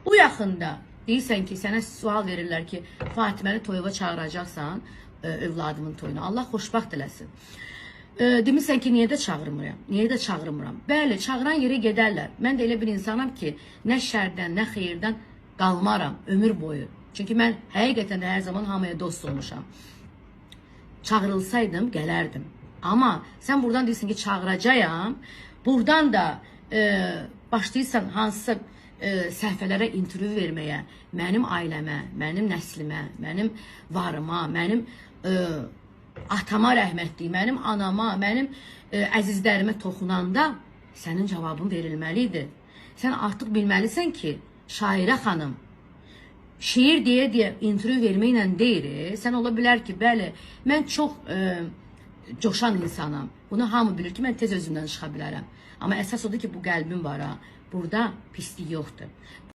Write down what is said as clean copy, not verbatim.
Bu yaxında deyirsən ki, sənə sual verirlər ki, Fatiməni toyuğa çağıracaqsan, övladımın toyuna. Allah xoşbaxt eləsin. Demirsən ki, niyə də çağırmıram? Niyə də çağırmıram? Bəli, çağıran yerə gedərlər. Mən də elə bir insanam ki, nə şərdən, nə xeyirdən qalmaram ömür boyu. Çünki mən həqiqətən də hər zaman hamıya dost olmuşam. Çağırılsaydım, gələrdim. Amma sən buradan deyirsən ki, çağıracağam. Buradan da başlayırsan hansısa səhifələrə intervyu verməyə, mənim ailəmə, mənim nəslimə, mənim varıma, mənim atama rəhmətli, mənim anama, mənim əzizlərimə toxunanda sənin cavabın verilməlidir. Sən artıq bilməlisən ki, şairə xanım, şiir deyə intervyu verməklə deyir. Sən ola bilər ki, bəli, mən çox coşan insanam. Bunu hamı bilir ki, mən tez özümdən çıxa bilərəm. Amma əsas odur ki, bu qəlbim var ha. Burada pislik yoxdur.